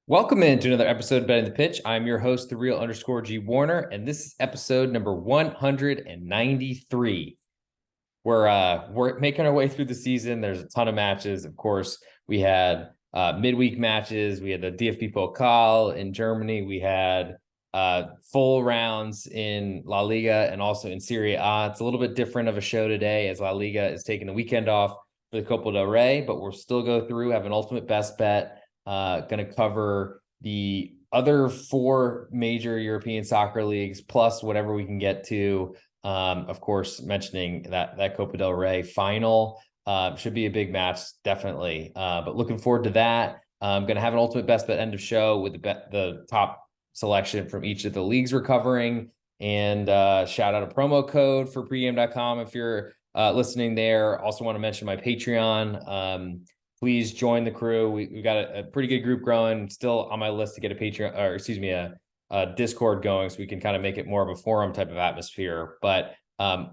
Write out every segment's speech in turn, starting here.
Welcome into another episode of Betting the Pitch. I'm your host, the real underscore G Warner, and this is episode number 193. We're making our way through the season. There's a ton of matches. Of course, we had midweek matches. We had the DFB Pokal in Germany. We had full rounds in La Liga and also in Serie A. It's a little bit different of a show today as La Liga is taking the weekend off for the Copa del Rey, but we'll still go through, have an ultimate best bet. Going to cover the other four major European soccer leagues, plus whatever we can get to. Of course, mentioning that Copa del Rey final should be a big match, definitely. But looking forward to that. I'm going to have an ultimate best bet end of show with the top selection from each of the leagues we're covering. And shout out a promo code for pregame.com if you're listening there. Also want to mention my Patreon. Please join the crew. We've got a pretty good group growing. Still on my list to get a Patreon, or excuse me, a Discord going so we can kind of make it more of a forum type of atmosphere. But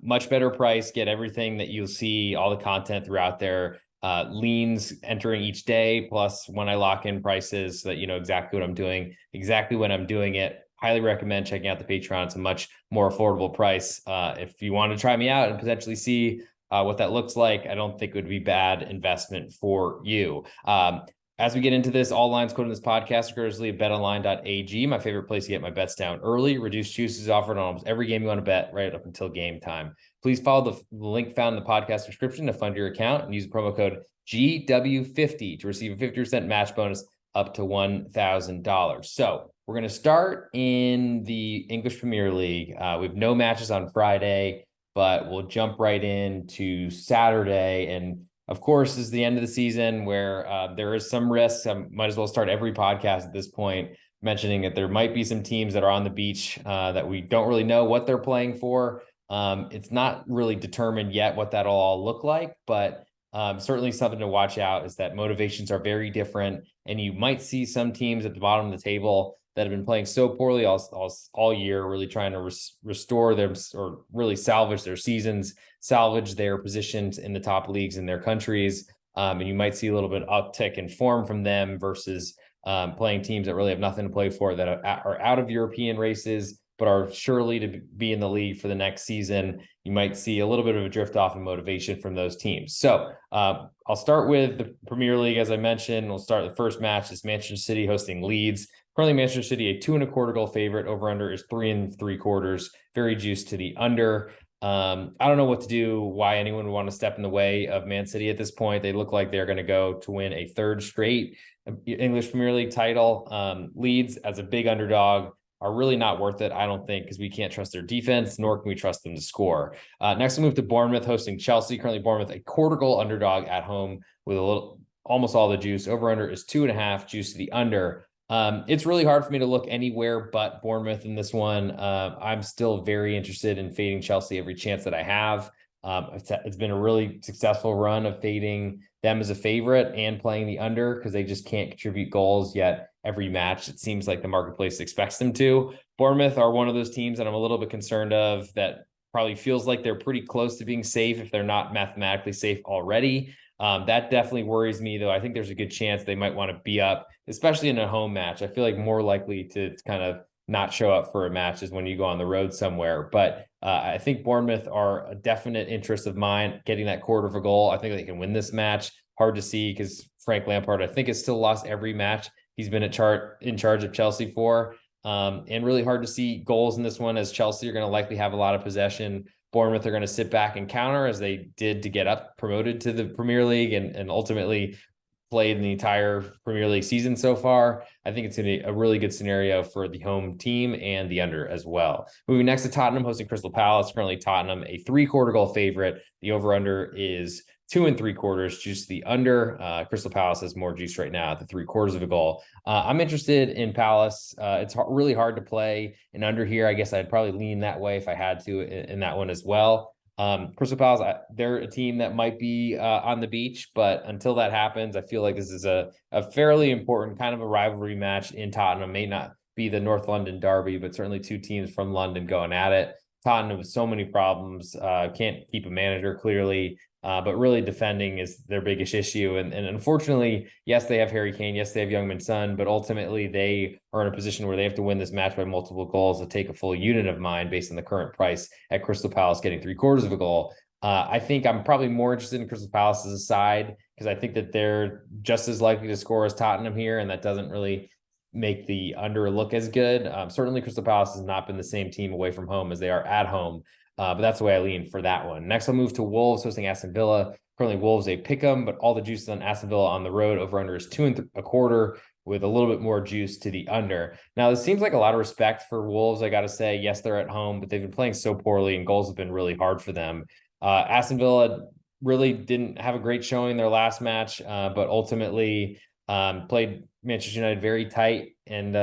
much better price. Get everything that you'll see, all the content throughout there. Leans entering each day, plus when I lock in prices so that you know exactly what I'm doing, exactly when I'm doing it. Highly recommend checking out the Patreon. It's a much more affordable price. If you want to try me out and potentially see what that looks like, I don't think it would be bad investment for you. As we get into this, all lines quoted in this podcast are courtesy of betonline.ag, my favorite place to get my bets down early. Reduced juices offered on almost every game you want to bet right up until game time. Please follow the link found in the podcast description to fund your account and use the promo code GW50 to receive a 50% match bonus up to $1,000. So we're going to start in the English Premier League. We have no matches on Friday, but we'll jump right into Saturday. And of course, this is the end of the season where there is some risk. I might as well start every podcast at this point mentioning that there might be some teams that are on the beach that we don't really know what they're playing for. It's not really determined yet what that'll all look like, but certainly something to watch out is that motivations are very different. And you might see some teams at the bottom of the table that have been playing so poorly all year, really trying to restore them or really salvage their seasons, salvage their positions in the top leagues in their countries. And you might see a little bit uptick in form from them versus playing teams that really have nothing to play for, that are out of European races, but are surely to be in the league for the next season. You might see a little bit of a drift off in motivation from those teams. So I'll start with the Premier League. As I mentioned, we'll start the first match is Manchester City hosting Leeds. Currently, Manchester City, a 2.25 goal favorite. Over under is 3.75. Very juiced to the under. I don't know what to do, why anyone would want to step in the way of Man City at this point. They look like they're going to go to win a third straight English Premier League title. Leeds, as a big underdog, are really not worth it, I don't think, because we can't trust their defense, nor can we trust them to score. Next, we'll move to Bournemouth hosting Chelsea. Currently, Bournemouth, a quarter goal underdog at home with almost all the juice. Over under is 2.5, juice to the under. It's really hard for me to look anywhere but Bournemouth in this one. I'm still very interested in fading Chelsea every chance that I have. It's been a really successful run of fading them as a favorite and playing the under because they just can't contribute goals yet. Every match, it seems like the marketplace expects them to. Bournemouth are one of those teams that I'm a little bit concerned of, that probably feels like they're pretty close to being safe if they're not mathematically safe already. That definitely worries me, though. I think there's a good chance they might want to be up, especially in a home match. I feel like more likely to kind of not show up for a match is when you go on the road somewhere. But I think Bournemouth are a definite interest of mine, getting that quarter of a goal. I think they can win this match. Hard to see because Frank Lampard, I think, has still lost every match he's been in charge of Chelsea for. And really hard to see goals in this one, as Chelsea are going to likely have a lot of possession. Bournemouth are going to sit back and counter, as they did to get up promoted to the Premier League and ultimately played in the entire Premier League season so far. I think it's going to be a really good scenario for the home team and the under as well. Moving next to Tottenham hosting Crystal Palace. Currently Tottenham, a 3/4 goal favorite. The over-under is 2.75, juice the under. Crystal Palace has more juice right now at the 3/4 of a goal. I'm interested in Palace. It's really hard to play an under here. I guess I'd probably lean that way if I had to in that one as well. Crystal Palace, they're a team that might be on the beach, but until that happens, I feel like this is a fairly important kind of a rivalry match in Tottenham. May not be the North London derby, but certainly two teams from London going at it. Tottenham with so many problems, can't keep a manager clearly. But really defending is their biggest issue. And unfortunately, yes, they have Harry Kane. Yes, they have Young Min Son, but ultimately they are in a position where they have to win this match by multiple goals to take a full unit of mine based on the current price at Crystal Palace getting 3/4 of a goal. I think I'm probably more interested in Crystal Palace's side because I think that they're just as likely to score as Tottenham here, and that doesn't really make the under look as good. Certainly, Crystal Palace has not been the same team away from home as they are at home. But that's the way I lean for that one. Next, I'll move to Wolves hosting Aston Villa. Currently, Wolves a pick 'em, but all the juice is on Aston Villa on the road. Over under is 2.25, with a little bit more juice to the under. Now, this seems like a lot of respect for Wolves. I got to say, yes, they're at home, but they've been playing so poorly, and goals have been really hard for them. Aston Villa really didn't have a great showing their last match, but ultimately played Manchester United very tight, and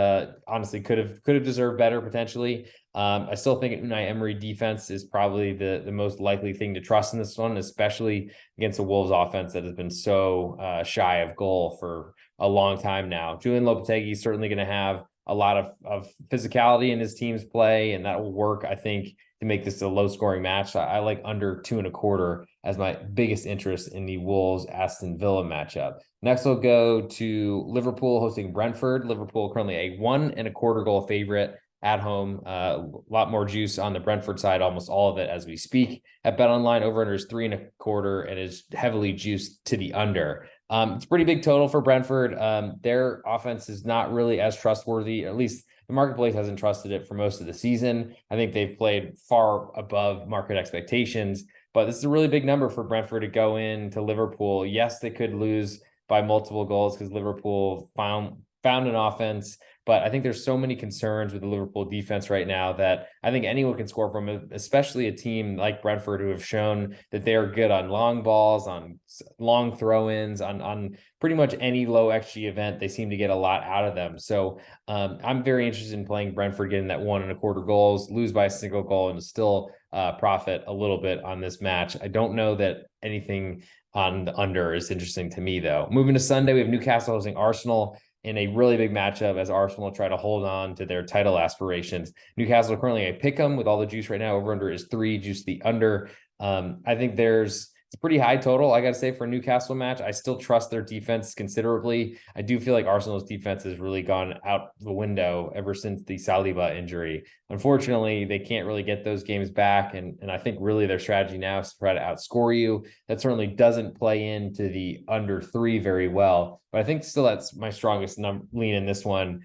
honestly could have deserved better potentially. I still think Unai Emery defense is probably the most likely thing to trust in this one, especially against a Wolves offense that has been so shy of goal for a long time now. Julian Lopetegui is certainly going to have a lot of physicality in his team's play, and that will work, I think, to make this a low scoring match. I like under 2.25 as my biggest interest in the Wolves Aston Villa matchup. Next, we'll go to Liverpool hosting Brentford. Liverpool currently a 1.25 goal favorite at home. A lot more juice on the Brentford side, almost all of it as we speak. At BetOnline, over under is 3.25 and is heavily juiced to the under. It's a pretty big total for Brentford. Their offense is not really as trustworthy, or at least the marketplace hasn't trusted it for most of the season. I think they've played far above market expectations, but this is a really big number for Brentford to go in to Liverpool. Yes, they could lose by multiple goals because Liverpool found an offense, but I think there's so many concerns with the Liverpool defense right now that I think anyone can score from it, especially a team like Brentford, who have shown that they are good on long balls, on long throw-ins, on pretty much any low XG event. They seem to get a lot out of them. So I'm very interested in playing Brentford getting that 1.25 goals, lose by a single goal, and still profit a little bit on this match. I don't know that anything on the under is interesting to me, though. Moving to Sunday, we have Newcastle hosting Arsenal in a really big matchup as Arsenal try to hold on to their title aspirations. Newcastle are currently a pick 'em with all the juice right now. Over under is 3, juice the under. I think it's a pretty high total, I got to say, for a Newcastle match. I still trust their defense considerably. I do feel like Arsenal's defense has really gone out the window ever since the Saliba injury. Unfortunately, they can't really get those games back, and I think really their strategy now is to try to outscore you. That certainly doesn't play into the under 3 very well, but I think still that's my strongest lean in this one.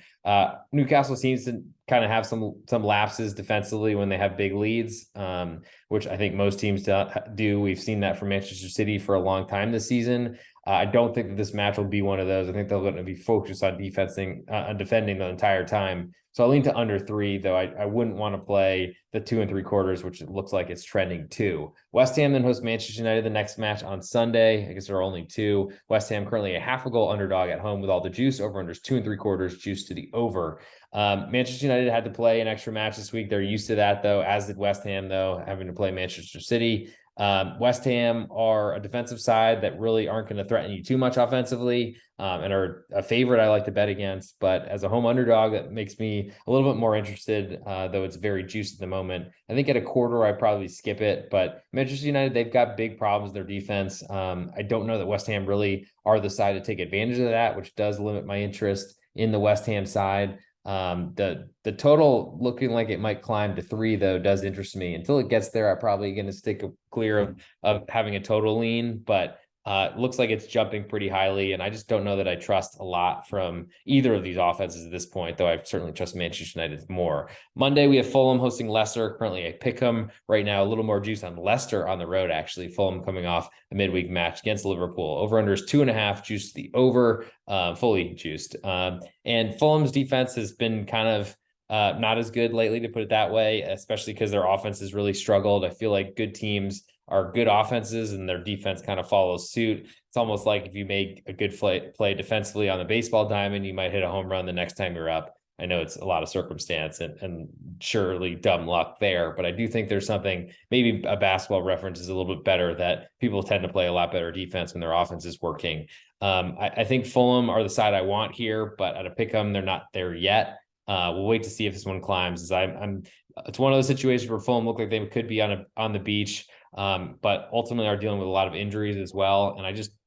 Newcastle seems to kind of have some lapses defensively when they have big leads, which I think most teams do. We've seen that from Manchester City for a long time this season. I don't think that this match will be one of those. I think they're going to be focused on defending the entire time. So I lean to under 3, though I wouldn't want to play the 2.75, which it looks like it's trending to. West Ham then hosts Manchester United the next match on Sunday. I guess there are only 2. West Ham currently a 0.5 goal underdog at home with all the juice. Over under is 2.75, juice to the over. Manchester United had to play an extra match this week. They're used to that, though, as did West Ham, though, having to play Manchester City. West Ham are a defensive side that really aren't going to threaten you too much offensively, and are a favorite I like to bet against. But as a home underdog, that makes me a little bit more interested, though it's very juiced at the moment. I think at a quarter, I'd probably skip it. But Manchester United, they've got big problems with their defense. I don't know that West Ham really are the side to take advantage of that, which does limit my interest in the West Ham side. The total looking like it might climb to 3, though, does interest me. Until it gets there, I'm probably going to stick clear of having a total lean, but it looks like it's jumping pretty highly, and I just don't know that I trust a lot from either of these offenses at this point, though I certainly trust Manchester United more. Monday, we have Fulham hosting Leicester, currently a pick 'em right now. A little more juice on Leicester on the road, actually. Fulham coming off a midweek match against Liverpool. Over under is 2.5, juice the over, fully juiced. And Fulham's defense has been kind of not as good lately, to put it that way, especially because their offense has really struggled. I feel like good teams are good offenses and their defense kind of follows suit. It's almost like if you make a good play defensively on the baseball diamond, you might hit a home run the next time you're up. I know it's a lot of circumstance and surely dumb luck there, but I do think there's something, maybe a basketball reference is a little bit better, that people tend to play a lot better defense when their offense is working. I think Fulham are the side I want here, but at a pick 'em, they're not there yet. We'll wait to see if this one climbs, as I'm It's one of those situations where Fulham look like they could be on the beach, but ultimately are dealing with a lot of injuries as well. And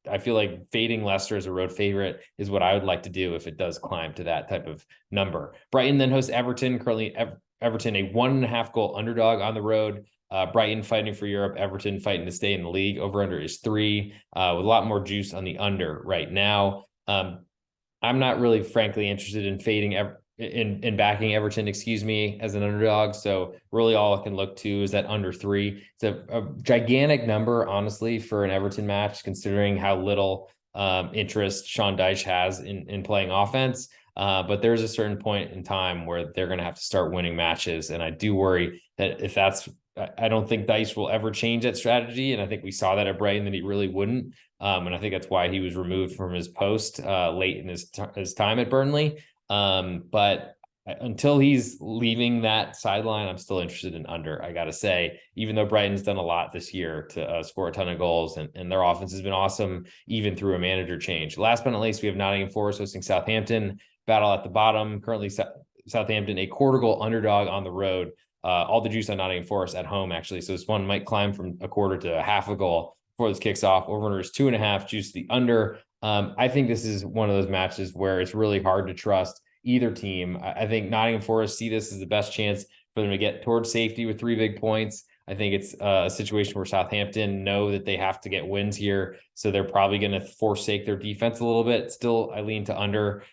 I feel like fading Leicester as a road favorite is what I would like to do if it does climb to that type of number. Brighton then hosts Everton. Currently, Everton a 1.5 goal underdog on the road. Brighton fighting for Europe, Everton fighting to stay in the league. Over under is 3, with a lot more juice on the under right now. I'm not really, frankly, interested in fading in backing Everton, excuse me, as an underdog. So really all I can look to is that under 3. It's a gigantic number, honestly, for an Everton match, considering how little interest Sean Dyche has in playing offense. But there's a certain point in time where they're going to have to start winning matches. And I do worry that if that's, I don't think Dyche will ever change that strategy. And I think we saw that at Brighton that he really wouldn't. And I think that's why he was removed from his post late in his time at Burnley. But until he's leaving that sideline, I'm still interested in under. I got to say, even though Brighton's done a lot this year to score a ton of goals, and their offense has been awesome, even through a manager change. Last but not least, we have Nottingham Forest hosting Southampton. Battle at the bottom. Currently, Southampton a quarter goal underdog on the road. All the juice on Nottingham Forest at home, actually. So this one might climb from a quarter to a half a goal before this kicks off. Over is 2.5, juice the under. I think this is one of those matches where it's really hard to trust either team. I think Nottingham Forest see this as the best chance for them to get towards safety with 3 big points. I think it's a situation where Southampton know that they have to get wins here, so they're probably going to forsake their defense a little bit. Still, I lean to under.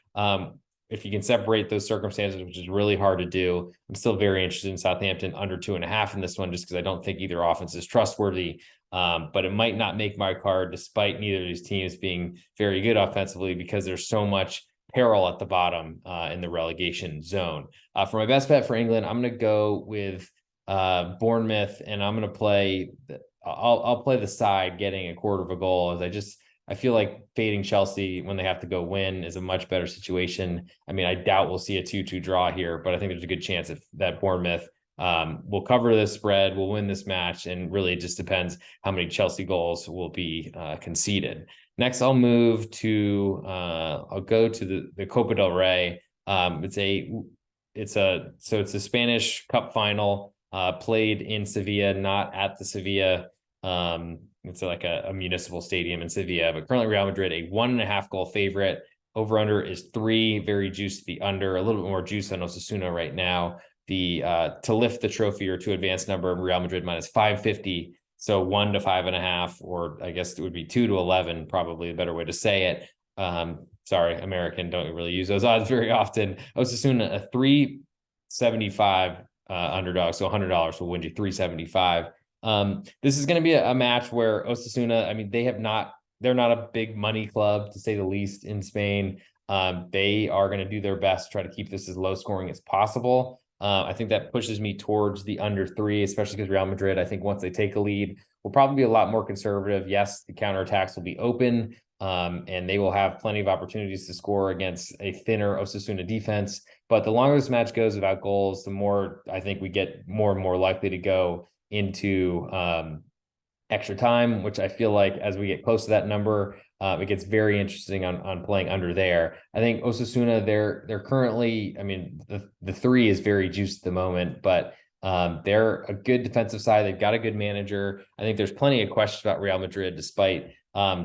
If you can separate those circumstances, which is really hard to do, I'm still very interested in Southampton under 2.5 in this one, just because I don't think either offense is trustworthy. But it might not make my card, despite neither of these teams being very good offensively, because there's so much peril at the bottom in the relegation zone. For my best bet for England, I'm going to go with Bournemouth, and I'm going to play. I'll play the side getting a quarter of a goal, as I feel like fading Chelsea when they have to go win is a much better situation. I mean, I doubt we'll see a 2-2 draw here, but I think there's a good chance that Bournemouth will cover this spread, will win this match, and really it just depends how many Chelsea goals will be conceded. Next, I'll go to the Copa del Rey. It's a Spanish Cup final played in Sevilla, not at the Sevilla. It's like a municipal stadium in Sevilla, but currently Real Madrid a 1.5 goal favorite. Over under is 3, very juicy the under, a little bit more juice on Osasuna right now. To lift the trophy or to advance number, Real Madrid minus 550. So 1 to 5.5, or I guess it would be 2 to 11, probably a better way to say it. Sorry, American don't really use those odds very often. Osasuna a 375 underdog, so $100 will win you 375. This is going to be a match where Osasuna, I mean, they're not a big money club, to say the least, in Spain. They are going to do their best to try to keep this as low scoring as possible. I think that pushes me towards the under 3, especially because Real Madrid, I think once they take a lead, will probably be a lot more conservative. Yes, the counterattacks will be open, and they will have plenty of opportunities to score against a thinner Osasuna defense. But the longer this match goes without goals, the more I think we get more and more likely to go into extra time, which I feel like as we get close to that number, it gets very interesting on playing under there. I think Osasuna, they're currently, I mean, the 3 is very juiced at the moment, but they're a good defensive side. They've got a good manager. I think there's plenty of questions about Real Madrid, despite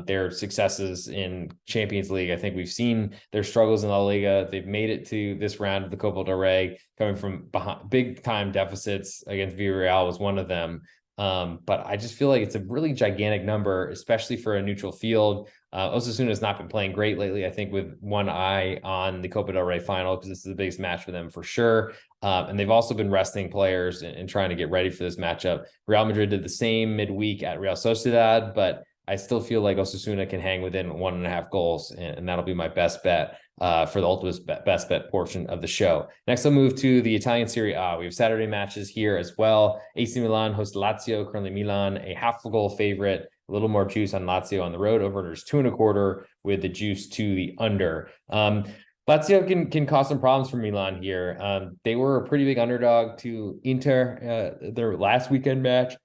their successes in Champions League. I think we've seen their struggles in La Liga. They've made it to this round of the Copa del Rey, coming from behind, big time deficits against Villarreal was one of them. But I just feel like it's a really gigantic number, especially for a neutral field. Osasuna has not been playing great lately, I think, with one eye on the Copa del Rey final, because this is the biggest match for them for sure. And they've also been resting players and trying to get ready for this matchup. Real Madrid did the same midweek at Real Sociedad, but I still feel like Osasuna can hang within 1.5 goals, and that'll be my best bet for the ultimate best bet portion of the show. Next, I'll move to the Italian Serie A. We have Saturday matches here as well. AC Milan hosts Lazio. Currently Milan a half a goal favorite. A little more juice on Lazio on the road. Over is 2.25 with the juice to the under. Lazio can cause some problems for Milan here. They were a pretty big underdog to Inter their last weekend match.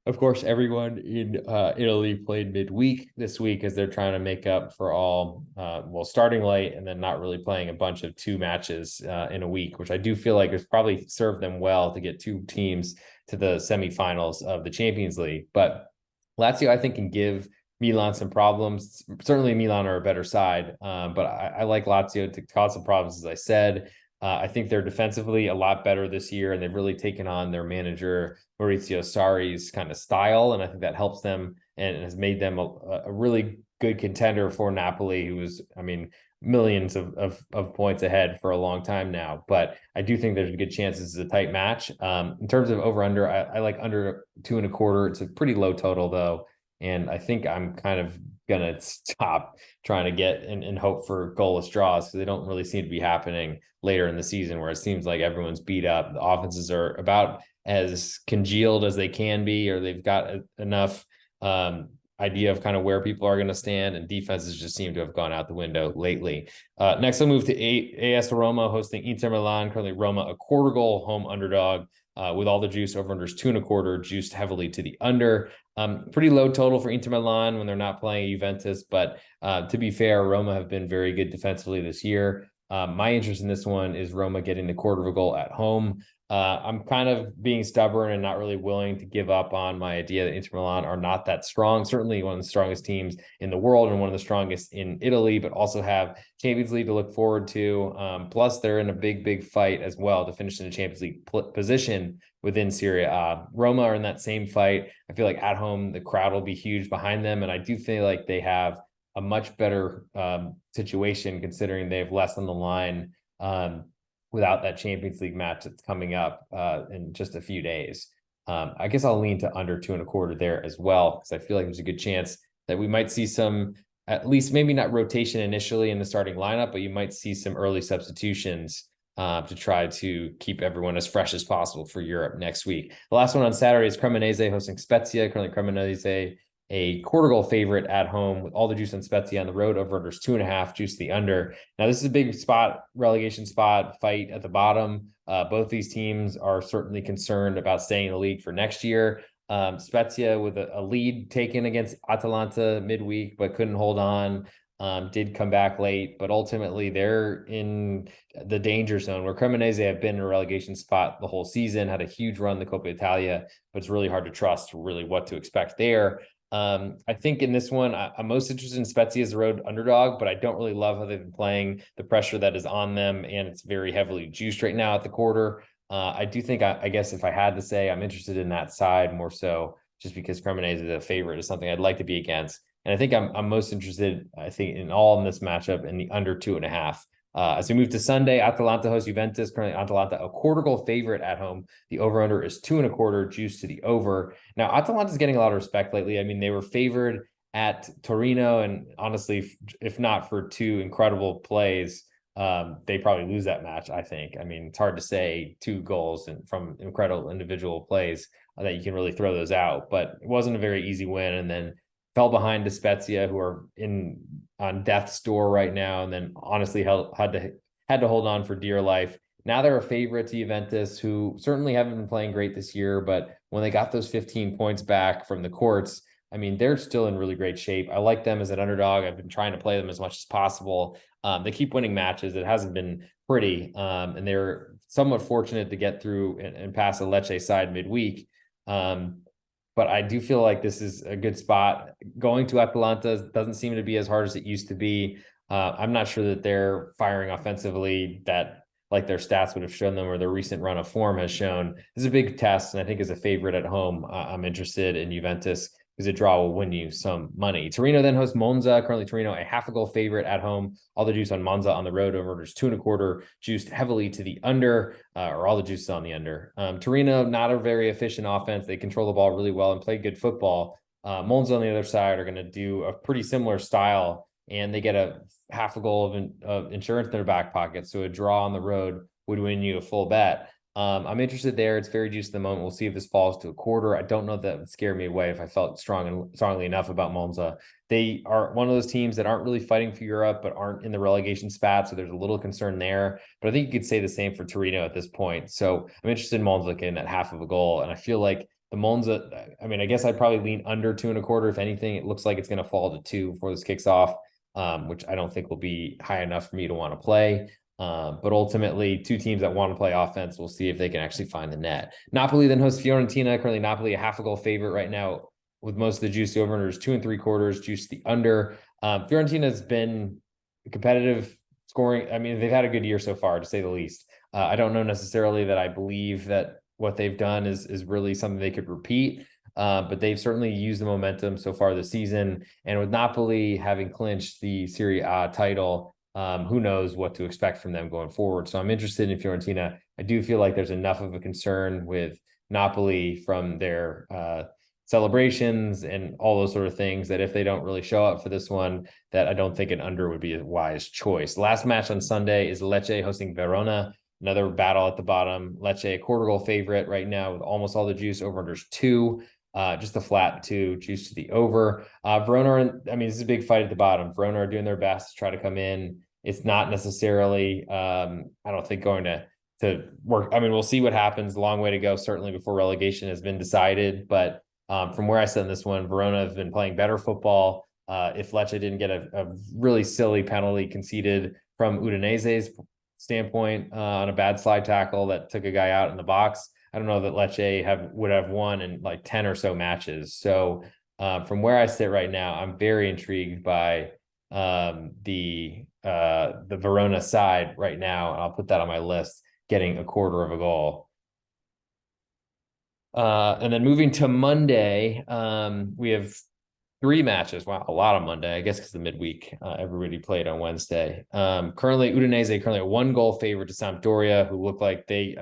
Of course, everyone in Italy played midweek this week as they're trying to make up for all, starting late and then not really playing a bunch of two matches in a week, which I do feel like has probably served them well to get two teams to the semifinals of the Champions League. But Lazio, I think, can give Milan some problems. Certainly, Milan are a better side, but I like Lazio to cause some problems, as I said. I think they're defensively a lot better this year, and they've really taken on their manager Maurizio Sarri's kind of style, and I think that helps them and has made them a really good contender for Napoli, who was, I mean, millions of points ahead for a long time now. But I do think there's a good chance this is a tight match. In terms of over under, I like under 2.25. It's a pretty low total though. And I think I'm kind of gonna stop trying to get and hope for goalless draws because they don't really seem to be happening later in the season, where it seems like everyone's beat up. The offenses are about as congealed as they can be, or they've got enough idea of kind of where people are going to stand, and defenses just seem to have gone out the window lately. Next, I'll move to AS Roma hosting Inter Milan. Currently, Roma a quarter goal home underdog with all the juice. Over-unders 2.25, juiced heavily to the under. Pretty low total for Inter Milan when they're not playing Juventus, but to be fair, Roma have been very good defensively this year. My interest in this one is Roma getting the quarter of a goal at home. I'm kind of being stubborn and not really willing to give up on my idea that Inter Milan are not that strong. Certainly one of the strongest teams in the world and one of the strongest in Italy, but also have Champions League to look forward to. Plus, they're in a big fight as well to finish in a Champions League position within Serie A. Roma are in that same fight. I feel like at home, the crowd will be huge behind them. And I do feel like they have a much better situation considering they have less on the line without that Champions League match that's coming up in just a few days. I guess I'll lean to under 2.25 there as well, because I feel like there's a good chance that we might see some, at least maybe not rotation initially in the starting lineup, but you might see some early substitutions to try to keep everyone as fresh as possible for Europe next week. The last one on Saturday is Cremonese hosting Spezia. Currently, Cremonese a quarter goal favorite at home with all the juice on Spezia. On the road, over-unders 2.5, juice the under. Now, this is a big spot, relegation spot fight at the bottom. Both these teams are certainly concerned about staying in the league for next year. Spezia with a lead taken against Atalanta midweek, but couldn't hold on. Did come back late, but ultimately they're in the danger zone, where Cremonese have been in a relegation spot the whole season, had a huge run the Coppa Italia, but it's really hard to trust really what to expect there. I think in this one, I'm most interested in Spezia as a road underdog, but I don't really love how they've been playing, the pressure that is on them, and it's very heavily juiced right now at the quarter. I do think, I guess if I had to say, I'm interested in that side more so just because Cremonese is a favorite is something I'd like to be against. And I think I'm most interested, I think, in this matchup in the under 2.5. As we move to Sunday, Atalanta hosts Juventus. Currently, Atalanta a quarter goal favorite at home. The over-under is 2.25, juice to the over. Now, Atalanta is getting a lot of respect lately. I mean, they were favored at Torino, and honestly, if not for two incredible plays, they probably lose that match, I think. I mean, it's hard to say two goals from incredible individual plays that you can really throw those out, but it wasn't a very easy win. And then fell behind to Spezia, who are on death's door right now, and then honestly had to hold on for dear life. Now they're a favorite to Juventus, who certainly haven't been playing great this year, but when they got those 15 points back from the courts, I mean, they're still in really great shape. I like them as an underdog. I've been trying to play them as much as possible. They keep winning matches. It hasn't been pretty, and they're somewhat fortunate to get through and pass a Lecce side midweek. But I do feel like this is a good spot. Going to Atalanta doesn't seem to be as hard as it used to be. I'm not sure that they're firing offensively that like their stats would have shown them or their recent run of form has shown. This is a big test, and I think as a favorite at home, I'm interested in Juventus because a draw will win you some money. Torino then hosts Monza. Currently, Torino a half a goal favorite at home. All the juice on Monza on the road. Over-unders 2.25, juiced heavily to the under, or all the juice on the under. Torino, not a very efficient offense. They control the ball really well and play good football. Monza on the other side are going to do a pretty similar style, and they get a half a goal of insurance in their back pocket. So a draw on the road would win you a full bet. I'm interested there. It's very juiced at the moment. We'll see if this falls to a quarter. I don't know if that would scare me away if I felt strongly enough about Monza. They are one of those teams that aren't really fighting for Europe, but aren't in the relegation spot. So there's a little concern there. But I think you could say the same for Torino at this point. So I'm interested in Monza getting that half of a goal. And I feel like The Monza, I mean, I guess I'd probably lean under 2.25. If anything, it looks like it's going to fall to 2 before this kicks off, which I don't think will be high enough for me to want to play. But ultimately, two teams that want to play offense, we'll see if they can actually find the net. Napoli then hosts Fiorentina. Currently, Napoli a half a goal favorite right now, with most of the juice. The over-under is 2.75, juice the under. Fiorentina has been competitive scoring. I mean, they've had a good year so far, to say the least. I don't know necessarily that I believe that what they've done is really something they could repeat. But they've certainly used the momentum so far this season. And with Napoli having clinched the Serie A title, who knows what to expect from them going forward. So I'm interested in Fiorentina. I do feel like there's enough of a concern with Napoli from their celebrations and all those sort of things that if they don't really show up for this one, that I don't think an under would be a wise choice. Last match on Sunday is Lecce hosting Verona. Another battle at the bottom. Lecce, a quarter goal favorite right now with almost all the juice. Over-unders 2. Just a flat 2, juice to the over. Verona, I mean, this is a big fight at the bottom. Verona are doing their best to try to come in. It's not necessarily, I don't think, going to work. I mean, we'll see what happens. Long way to go, certainly, before relegation has been decided. But from where I sit in this one, Verona have been playing better football. If Lecce didn't get a really silly penalty conceded from Udinese's standpoint on a bad slide tackle that took a guy out in the box, I don't know that Lecce would have won in like 10 or so matches. So from where I sit right now, I'm very intrigued by the Verona side right now. And I'll put that on my list, getting a quarter of a goal. And then moving to Monday, we have 3 matches. Wow, a lot on Monday, I guess, because the midweek, everybody played on Wednesday. Currently, Udinese currently a 1-goal favorite to Sampdoria, who look like they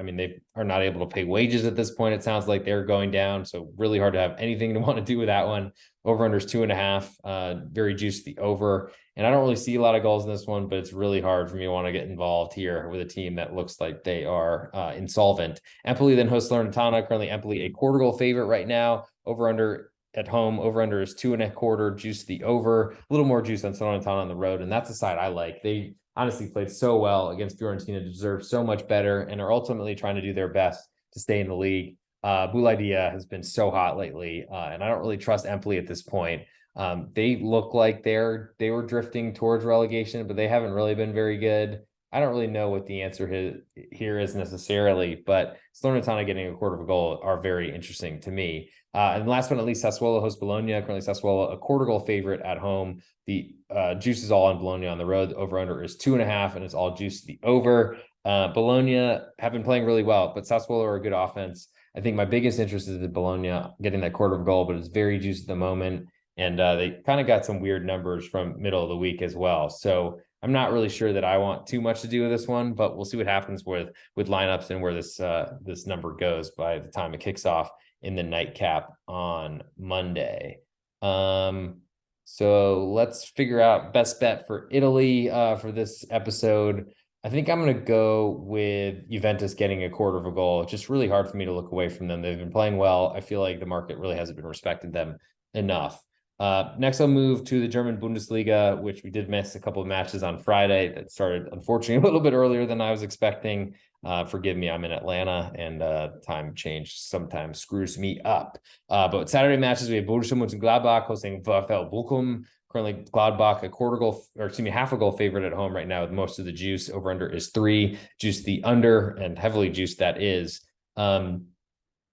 are not able to pay wages at this point. It sounds like they're going down, so really hard to have anything to want to do with that one. Over-under is 2.5, very juicy the over. And I don't really see a lot of goals in this one, but it's really hard for me to want to get involved here with a team that looks like they are insolvent. Empoli then hosts Salernitana. Currently, Empoli a quarter goal favorite right now. Over-under at home, over-under is 2.25, juice the over. A little more juice on Salernitana on the road, and that's a side I like. They honestly played so well against Fiorentina, deserve so much better, and are ultimately trying to do their best to stay in the league. Bouladia has been so hot lately, and I don't really trust Empoli at this point. They look like they were drifting towards relegation, but they haven't really been very good. I don't really know what the answer here is necessarily, but Salernitana getting a quarter of a goal are very interesting to me. And last but not least, Sassuolo hosts Bologna. Currently, Sassuolo a quarter goal favorite at home. The juice is all on Bologna on the road. The over-under is 2.5, and it's all juice to the over. Bologna have been playing really well, but Sassuolo are a good offense. I think my biggest interest is in Bologna getting that quarter of a goal, but it's very juicy at the moment. And they kind of got some weird numbers from middle of the week as well. So I'm not really sure that I want too much to do with this one, but we'll see what happens with lineups and where this number goes by the time it kicks off in the nightcap on Monday. So let's figure out best bet for Italy for this episode. I think I'm going to go with Juventus getting a quarter of a goal. It's just really hard for me to look away from them. They've been playing well. I feel like the market really hasn't been respecting them enough. Next, I'll move to the German Bundesliga, which we did miss a couple of matches on Friday that started, unfortunately, a little bit earlier than I was expecting. Forgive me, I'm in Atlanta, and time change sometimes screws me up. But Saturday matches, we have Borussia Mönchengladbach hosting VfL Bochum. Currently, Gladbach, half a goal favorite at home right now with most of the juice. Over-under is 3, juice the under, and heavily juiced that is. Borussia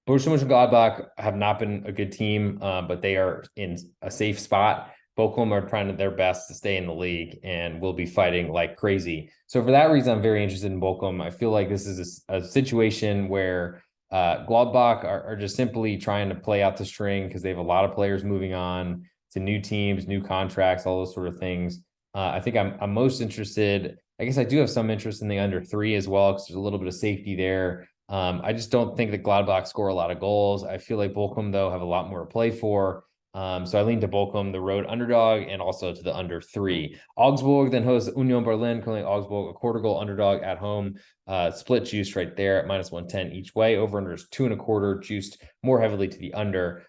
Mönchengladbach have not been a good team, but they are in a safe spot. Bochum are trying their best to stay in the league and will be fighting like crazy. So for that reason, I'm very interested in Bochum. I feel like this is a situation where Gladbach are just simply trying to play out the string because they have a lot of players moving on to new teams, new contracts, all those sort of things. I think I'm most interested. I guess I do have some interest in the under 3 as well because there's a little bit of safety there. I just don't think that Gladbach score a lot of goals. I feel like Bochum, though, have a lot more to play for. So I lean to Bochum, the road underdog, and also to the under 3. Augsburg then hosts Union Berlin. Currently, Augsburg, a quarter goal underdog at home. Split juice right there at -110 each way. Over-under is 2.25, juiced more heavily to the under.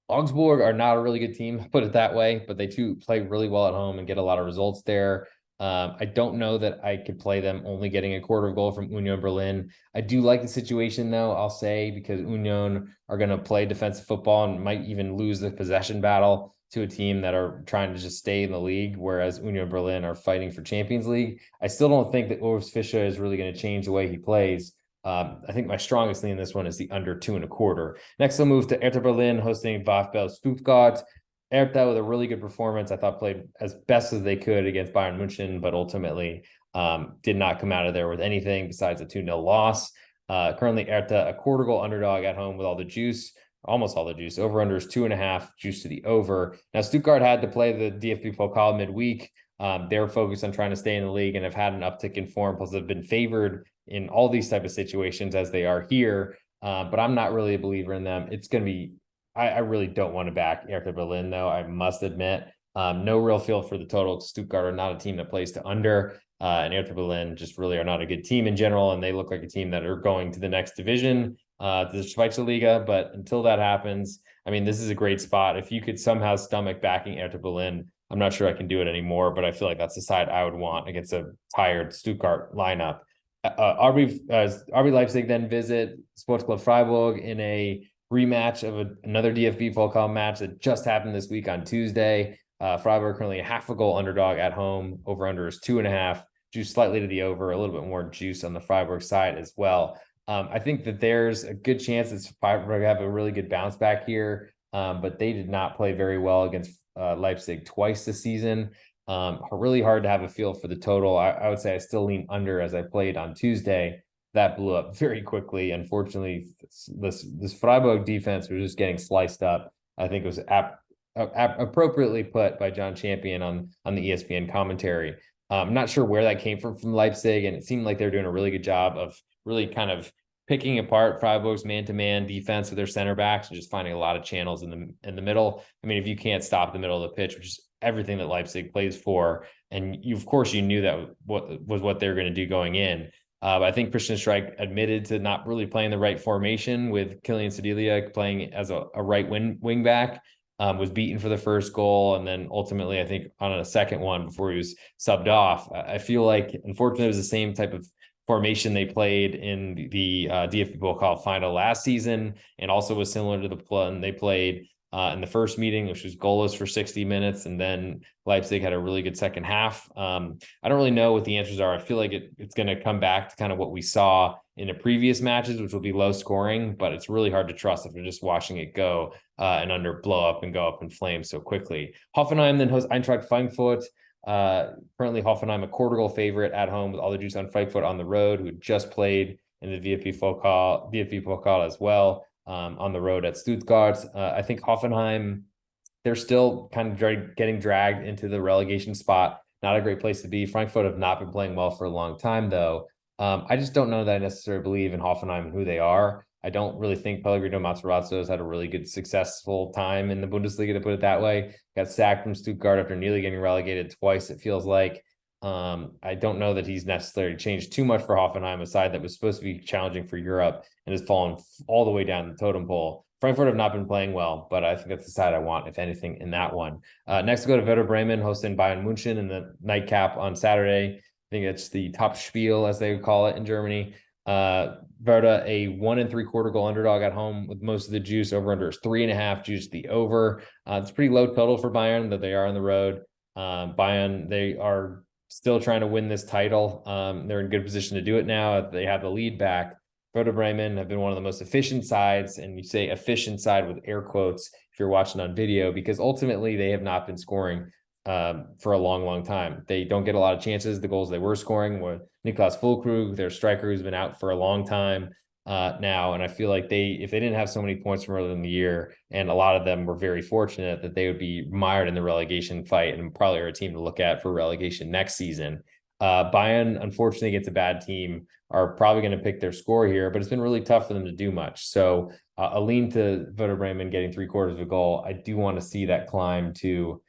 Augsburg are not a really good team, put it that way, but they do play really well at home and get a lot of results there. I don't know that I could play them only getting a quarter of goal from Union Berlin. I do like the situation, though, I'll say, because Union are going to play defensive football and might even lose the possession battle to a team that are trying to just stay in the league, whereas Union Berlin are fighting for Champions League. I still don't think that Urs Fischer is really going to change the way he plays. I think my strongest lean in this one is the under 2.25. Next, I'll move to Hertha Berlin hosting VfL Stuttgart. Hertha with a really good performance. I thought played as best as they could against Bayern Munich, but ultimately did not come out of there with anything besides a 2-0 loss. Currently, Hertha a quarter goal underdog at home with all the juice, almost all the juice. Over under is 2.5, juice to the over. Now, Stuttgart had to play the DFB Pokal midweek. They're focused on trying to stay in the league and have had an uptick in form, plus have been favored in all these type of situations as they are here. But I'm not really a believer in them. It's going to be, I really don't want to back Hertha Berlin, though, I must admit. No real feel for the total. Stuttgart are not a team that plays to under, and Hertha Berlin just really are not a good team in general, and they look like a team that are going to the next division, to the Schweizer Liga. But until that happens, I mean, this is a great spot. If you could somehow stomach backing Hertha Berlin, I'm not sure I can do it anymore, but I feel like that's the side I would want against a tired Stuttgart lineup. RB Leipzig then visit Sports Club Freiburg in a rematch of another DFB Pokal match that just happened this week on Tuesday. Freiburg currently a half a goal underdog at home. Over under is 2.5. Juice slightly to the over. A little bit more juice on the Freiburg side as well. I think that there's a good chance that Freiburg have a really good bounce back here, but they did not play very well against Leipzig twice this season. Really hard to have a feel for the total. I would say I still lean under as I played on Tuesday. That blew up very quickly. Unfortunately, this Freiburg defense was just getting sliced up. I think it was appropriately put by John Champion on the ESPN commentary. I'm not sure where that came from Leipzig, and it seemed like they're doing a really good job of really kind of picking apart Freiburg's man-to-man defense with their center backs and just finding a lot of channels in the middle. I mean, if you can't stop the middle of the pitch, which is everything that Leipzig plays for, and of course you knew that what they were going to do going in. But I think Christian Streich admitted to not really playing the right formation with Kylian Sedilia playing as a right wing back. Was beaten for the first goal, and then ultimately, I think, on a second one before he was subbed off. I feel like, unfortunately, it was the same type of formation they played in the DFB Pokal final last season, and also was similar to the one they played in the first meeting, which was goalless for 60 minutes, and then Leipzig had a really good second half. I don't really know what the answers are. I feel like it's going to come back to kind of what we saw in the previous matches, which will be low scoring, but it's really hard to trust if you're just watching it go and under blow up and go up in flames so quickly. Hoffenheim then hosts Eintracht Frankfurt. Currently Hoffenheim a quarter goal favorite at home with all the juice on Frankfurt on the road, who just played in the VfB Pokal as well. On the road at Stuttgart. I think Hoffenheim, they're still kind of getting dragged into the relegation spot. Not a great place to be. Frankfurt have not been playing well for a long time, though. I just don't know that I necessarily believe in Hoffenheim and who they are. I don't really think Pellegrino Matarazzo has had a really good, successful time in the Bundesliga, to put it that way. Got sacked from Stuttgart after nearly getting relegated twice, it feels like. I don't know that he's necessarily changed too much for Hoffenheim, a side that was supposed to be challenging for Europe and has fallen all the way down the totem pole. Frankfurt have not been playing well, but I think that's the side I want, if anything, in that one. Next, we'll go to Werder Bremen hosting Bayern Munich in the nightcap on Saturday. I think it's the top spiel, as they would call it in Germany. Werder, a 1.75 goal underdog at home with most of the juice. Over under is 3.5, juice the over. It's pretty low total for Bayern, that they are on the road. Bayern, they are still trying to win this title. They're in good position to do it now. They have the lead back. Werder Bremen have been one of the most efficient sides, and you say efficient side with air quotes if you're watching on video, because ultimately they have not been scoring for a long, long time. They don't get a lot of chances. The goals they were scoring were Niklas Füllkrug, their striker, who's been out for a long time now. And I feel like if they didn't have so many points from earlier in the year, and a lot of them were very fortunate, that they would be mired in the relegation fight and probably are a team to look at for relegation next season. Bayern, unfortunately, against a bad team, are probably going to pick their score here, but it's been really tough for them to do much. So a lean to Werder Bremen getting 3/4 of a goal. I do want to see that climb to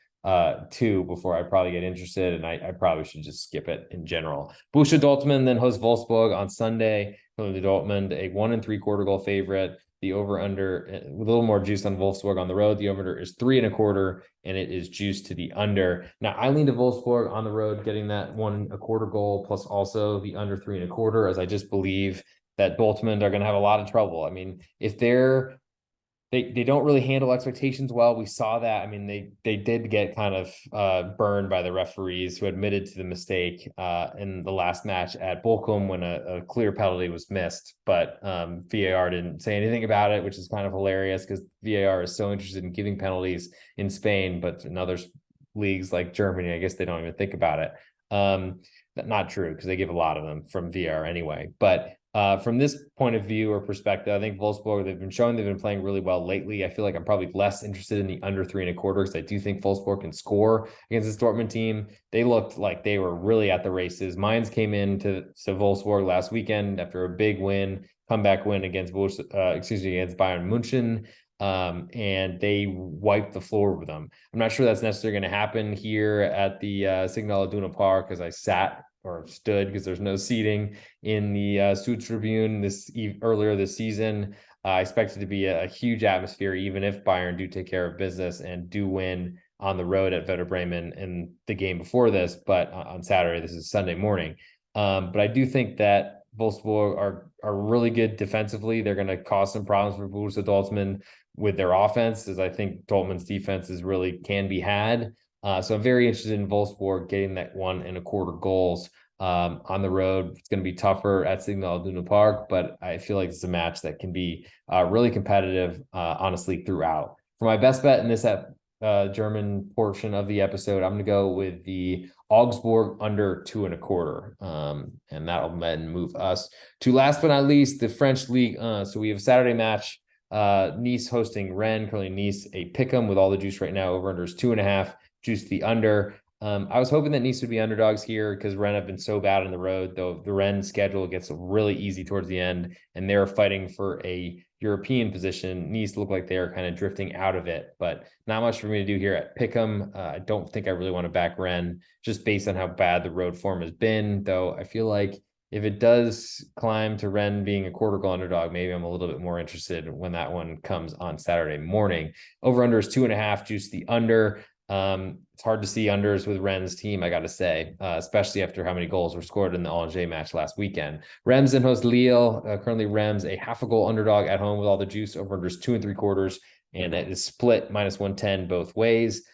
2 before I probably get interested, and I probably should just skip it in general. Borussia Dortmund then hosts Wolfsburg on Sunday. Dortmund, a 1.75 goal favorite. The over under with a little more juice on Wolfsburg on the road. The over under is 3.25, and it is juiced to the under. Now I lean to Wolfsburg on the road, getting that 1.25 goal, plus also the under 3.25, as I just believe that Dortmund are going to have a lot of trouble. I mean, if they don't really handle expectations well. We saw that. I mean, they did get kind of burned by the referees, who admitted to the mistake in the last match at Bochum when a clear penalty was missed. But VAR didn't say anything about it, which is kind of hilarious because VAR is so interested in giving penalties in Spain, but in other leagues like Germany, I guess they don't even think about it. Not true, because they give a lot of them from VAR anyway. But from this point of view or perspective, I think Wolfsburg, they've been playing really well lately. I feel like I'm probably less interested in the under 3.25, because I do think Wolfsburg can score against this Dortmund team. They looked like they were really at the races. Mainz came into Wolfsburg last weekend after a big win, comeback win against against Bayern Munchen. And they wiped the floor with them. I'm not sure that's necessarily going to happen here at the Signal Iduna Park, because I sat or stood, because there's no seating in the Südtribüne earlier this season. I expect it to be a huge atmosphere, even if Bayern do take care of business and do win on the road at Werder Bremen in the game before this. But on Saturday, this is Sunday morning. But I do think that Wolfsburg are really good defensively. They're going to cause some problems for Borussia Dortmund with their offense, as I think Dortmund's defense can be had. So I'm very interested in Wolfsburg getting that 1.25 goals on the road. It's going to be tougher at Signal Iduna Park, but I feel like it's a match that can be really competitive, honestly, throughout. For my best bet in this German portion of the episode, I'm going to go with the Augsburg under 2.25. And that'll then move us to, last but not least, the French Ligue. So we have a Saturday match. Nice hosting Rennes. Currently Nice a pick'em with all the juice right now. Over under is 2.5. Juice the under. I was hoping that Nice would be underdogs here, because Rennes have been so bad on the road, though the Rennes schedule gets really easy towards the end, and they're fighting for a European position. Nice look like they're kind of drifting out of it, but not much for me to do here at Pick'em. I don't think I really want to back Rennes, just based on how bad the road form has been, though I feel like if it does climb to Rennes being a quarter goal underdog, maybe I'm a little bit more interested when that one comes on Saturday morning. Over under is 2.5, juice the under. It's hard to see unders with Rennes' team, I got to say, especially after how many goals were scored in the Angers match last weekend. Reims and host Lille. Currently Reims a half a goal underdog at home with all the juice. Over under is 2.75, and it is split -110 both ways.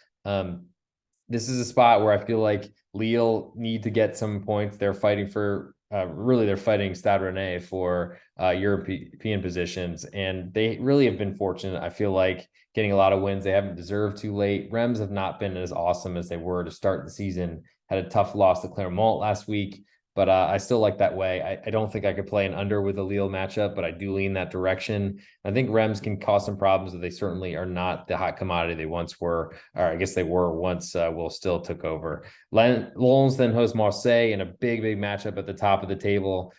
This is a spot where I feel like Lille need to get some points. They're fighting for they're fighting Stade Rennais for European positions, and they really have been fortunate, I feel like, getting a lot of wins they haven't deserved too late. Reims have not been as awesome as they were to start the season. Had a tough loss to Clermont last week, but I still like that way. I don't think I could play an under with the Lille matchup, but I do lean that direction. I think Reims can cause some problems, but they certainly are not the hot commodity they once were, or I guess they were once Will Still took over. Lens then hosts Marseille in a big matchup at the top of the table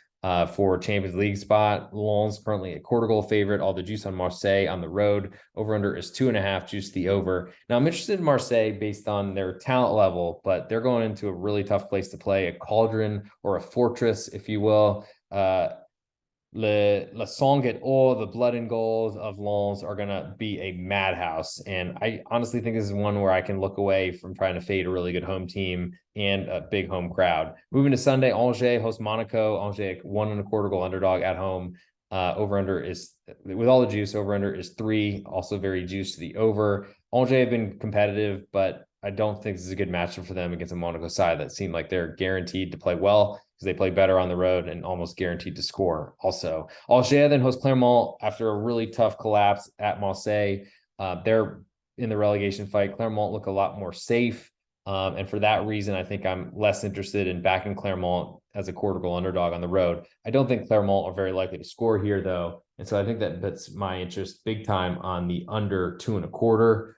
for Champions League spot. Lens currently a quarter goal favorite. All the juice on Marseille on the road. Over under is 2.5. Juice the over. Now I'm interested in Marseille based on their talent level, but they're going into a really tough place to play, a cauldron or a fortress, if you will. Le Sang et Eau, the blood and gold of Lens, are going to be a madhouse. And I honestly think this is one where I can look away from trying to fade a really good home team and a big home crowd. Moving to Sunday, Angers hosts Monaco. Angers 1.25 goal underdog at home. Over under is, with all the juice, over under is 3. Also very juiced to the over. Angers have been competitive, but I don't think this is a good matchup for them against a Monaco side that seemed like they're guaranteed to play well, because they play better on the road and almost guaranteed to score. Also, Angers then hosts Clermont after a really tough collapse at Marseille. They're in the relegation fight. Clermont look a lot more safe. And for that reason, I think I'm less interested in backing Clermont as a quarter goal underdog on the road. I don't think Clermont are very likely to score here, though. And so I think that's my interest big time on the under 2.25.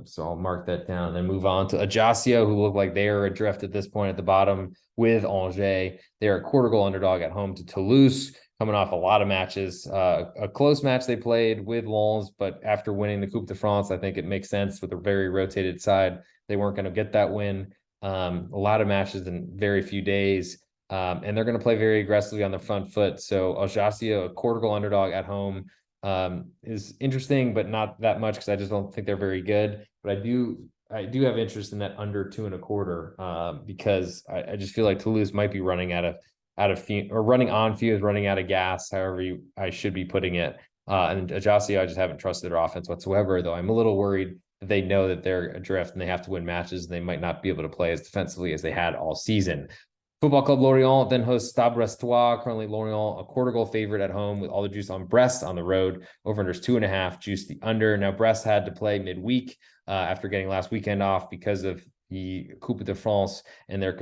So I'll mark that down and then move on to Ajaccio, who look like they are adrift at this point at the bottom with Angers. They're a quarter goal underdog at home to Toulouse, coming off a lot of matches. A close match they played with Lens, but after winning the Coupe de France, I think it makes sense with a very rotated side. They weren't going to get that win. A lot of matches in very few days. And they're going to play very aggressively on the front foot. So Ajaccio, a quarter goal underdog at home. is interesting, but not that much because I just don't think they're very good. But I do have interest in that under 2.25 because I just feel like Toulouse might be running out of fume, or running on fumes, running out of gas, however I should be putting it. And Ajaccio, I just haven't trusted their offense whatsoever, though I'm a little worried that they know that they're adrift and they have to win matches and they might not be able to play as defensively as they had all season. Football Club Lorient then hosts Stade Brestois. Currently, Lorient a quarter goal favorite at home with all the juice on Brest on the road. Over-unders 2.5, juice the under. Now, Brest had to play midweek after getting last weekend off because of the Coupe de France and their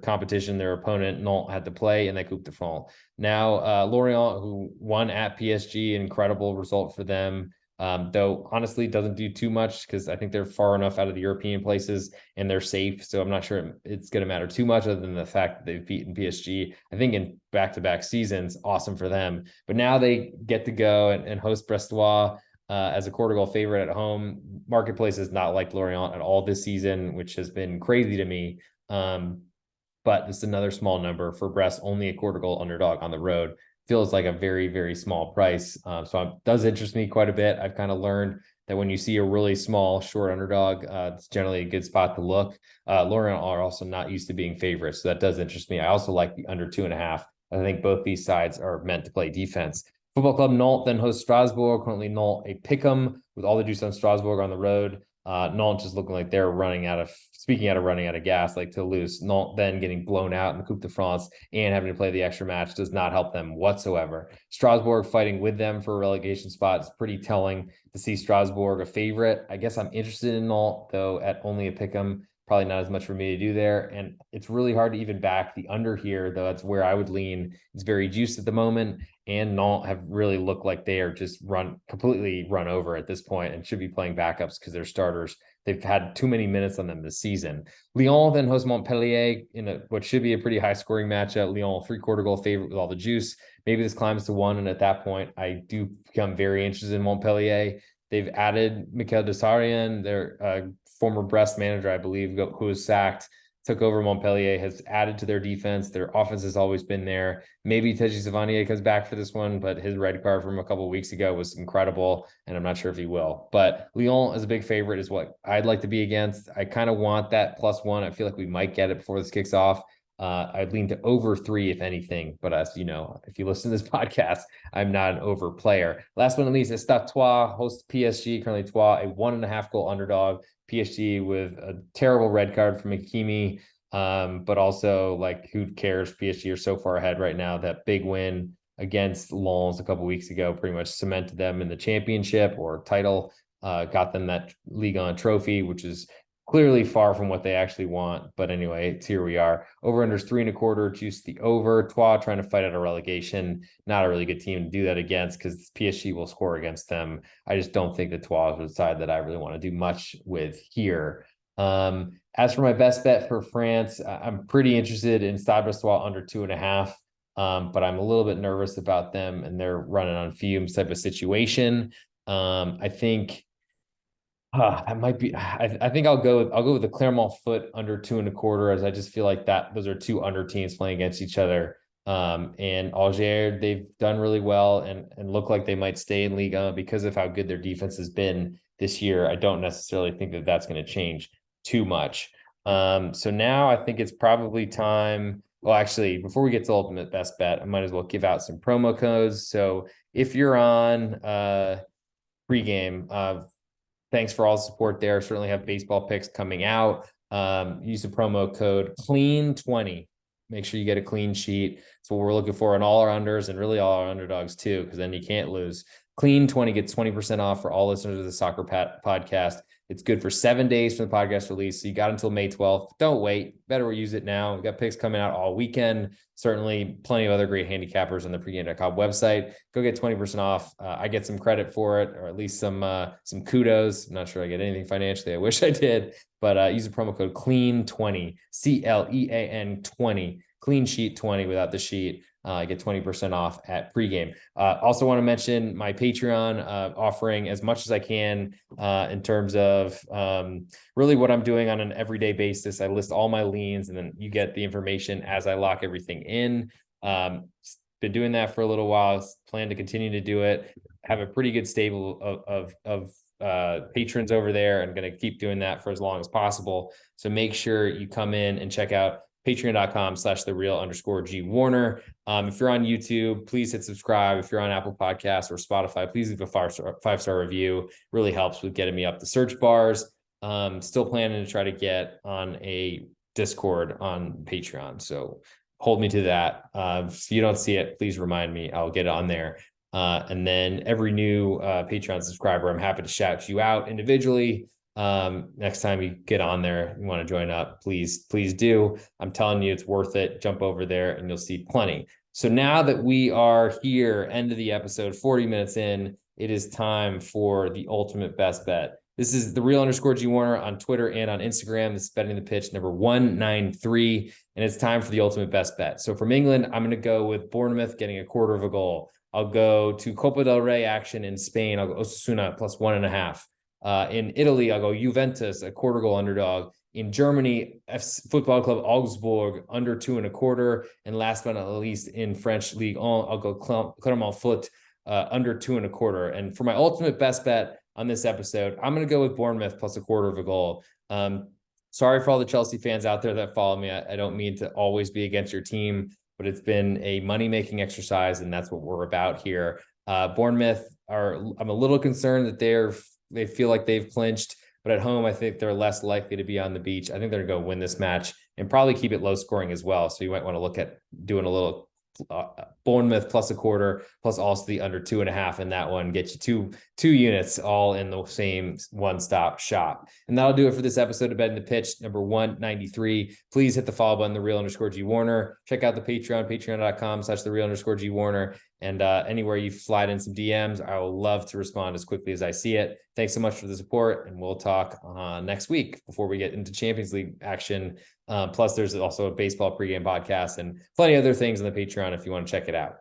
competition. Their opponent, Nantes, had to play in that Coupe de France. Now, Lorient, who won at PSG, an incredible result for them. Though honestly doesn't do too much because I think they're far enough out of the European places and they're safe. So I'm not sure it's going to matter too much other than the fact that they've beaten PSG, I think, in back-to-back seasons. Awesome for them. But now they get to go and host Brestois as a quarter goal favorite at home. Marketplace has not liked Lorient at all this season, which has been crazy to me. But it's another small number for Brest, only a quarter goal underdog on the road. Feels like a very, very small price. So it does interest me quite a bit. I've kind of learned that when you see a really small, short underdog, it's generally a good spot to look. Lorient are also not used to being favorites, so that does interest me. I also like the under 2.5. I think both these sides are meant to play defense. Football Club Nantes then hosts Strasbourg. Currently, Nantes a pick'em with all the juice on Strasbourg on the road. Nantes just looking like they're running out of gas, like Toulouse. Nantes then getting blown out in the Coupe de France and having to play the extra match does not help them whatsoever. Strasbourg fighting with them for a relegation spot is pretty telling to see Strasbourg a favorite. I guess I'm interested in Nantes, though, at only a pick'em. Probably not as much for me to do there. And it's really hard to even back the under here, though that's where I would lean. It's very juiced at the moment. And Nantes have really looked like they are just completely run over at this point and should be playing backups because their starters, they've had too many minutes on them this season. Lyon then hosts Montpellier in what should be a pretty high scoring matchup. Lyon, 3/4 goal favorite with all the juice. Maybe this climbs to 1. And at that point, I do become very interested in Montpellier. They've added Mikel Desarian, their former Brest manager, I believe, who was sacked, took over Montpellier, has added to their defense. Their offense has always been there. Maybe Teji Savanier comes back for this one, but his red card from a couple of weeks ago was incredible, and I'm not sure if he will. But Lyon as a big favorite is what I'd like to be against. I kind of want that +1. I feel like we might get it before this kicks off. I'd lean to over 3, if anything. But as you know, if you listen to this podcast, I'm not an over player. Last but not least, Stade Troyes hosts PSG. Currently, Troyes, a 1.5 goal underdog. PSG with a terrible red card from Hakimi. But also, like, who cares? PSG are so far ahead right now. That big win against Lens a couple weeks ago pretty much cemented them in the championship or title, got them that Ligue 1 trophy, which is clearly far from what they actually want. But anyway, it's here we are. Over-unders 3.25, juice the over. Troyes trying to fight out a relegation. Not a really good team to do that against because PSG will score against them. I just don't think the Troyes are the side that I really want to do much with here. As for my best bet for France, I'm pretty interested in Stade Brestois under 2.5. But I'm a little bit nervous about them and they're running on fumes type of situation. I think that might be. I think I'll go with the Clermont Foot under 2.25, as I just feel like that those are two under teams playing against each other. And Angers, they've done really well and look like they might stay in Liga because of how good their defense has been this year. I don't necessarily think that that's going to change too much. So now I think it's probably time. Well, actually, before we get to ultimate best bet, I might as well give out some promo codes. So if you're on pregame, thanks for all the support there. Certainly have baseball picks coming out. Use the promo code CLEAN20. Make sure you get a clean sheet. It's what we're looking for in all our unders and really all our underdogs too, because then you can't lose. CLEAN20 gets 20% off for all listeners of the Soccer Podcast. It's good for 7 days from the podcast release. So you got until May 12th. Don't wait. Better use it now. We've got picks coming out all weekend. Certainly plenty of other great handicappers on the pregame.com website. Go get 20% off. I get some credit for it, or at least some kudos. I'm not sure I get anything financially. I wish I did, but use the promo code CLEAN20, CLEAN 20, clean sheet 20 without the sheet. Get 20% off at pregame. Also want to mention my Patreon offering as much as I can in terms of really what I'm doing on an everyday basis. I list all my leans and then you get the information as I lock everything in. Been doing that for a little while. Plan to continue to do it. have a pretty good stable of patrons over there, and going to keep doing that for as long as possible. So make sure you come in and check out patreon.com/thereal_G Warner. If you're on YouTube, please hit subscribe. If you're on Apple Podcasts or Spotify, please leave a five-star review. Really helps with getting me up the search bars. Still planning to try to get on a Discord on Patreon. So hold me to that. If you don't see it, please remind me. I'll get on there. And then every new Patreon subscriber, I'm happy to shout you out individually. Next time you get on there, you want to join up, please do. I'm telling you, it's worth it. Jump over there and you'll see plenty. So now that we are here, end of the episode, 40 minutes in, it is time for the ultimate best bet. This is the real_G Warner on Twitter and on Instagram. This is betting the pitch number 193, and it's time for the ultimate best bet. So from England, I'm going to go with Bournemouth getting a quarter of a goal. I'll go to Copa del Rey action in Spain. I'll go Osasuna plus 1.5. In Italy, I'll go Juventus, a quarter goal underdog. In Germany, Football Club Augsburg under 2.25. And last but not least, in French Ligue 1, I'll go Clermont Foot under 2.25. And for my ultimate best bet on this episode, I'm going to go with Bournemouth plus a quarter of a goal. Sorry for all the Chelsea fans out there that follow me. I don't mean to always be against your team, but it's been a money-making exercise, and that's what we're about here. Bournemouth I'm a little concerned that they feel like they've clinched, but at home, I think they're less likely to be on the beach. I think they're going to win this match and probably keep it low scoring as well. So you might want to look at doing a little Bournemouth plus a quarter, plus also the under 2.5 in that one, get you two units all in the same one-stop shop. And that'll do it for this episode of Bet in the Pitch number 193. Please hit the follow button, the real_G Warner. Check out the Patreon, patreon.com/the real_G Warner. And anywhere you slide in some DMs, I will love to respond as quickly as I see it. Thanks so much for the support, and we'll talk next week before we get into Champions League action. Plus, there's also a baseball pregame podcast and plenty of other things on the Patreon if you want to check it out.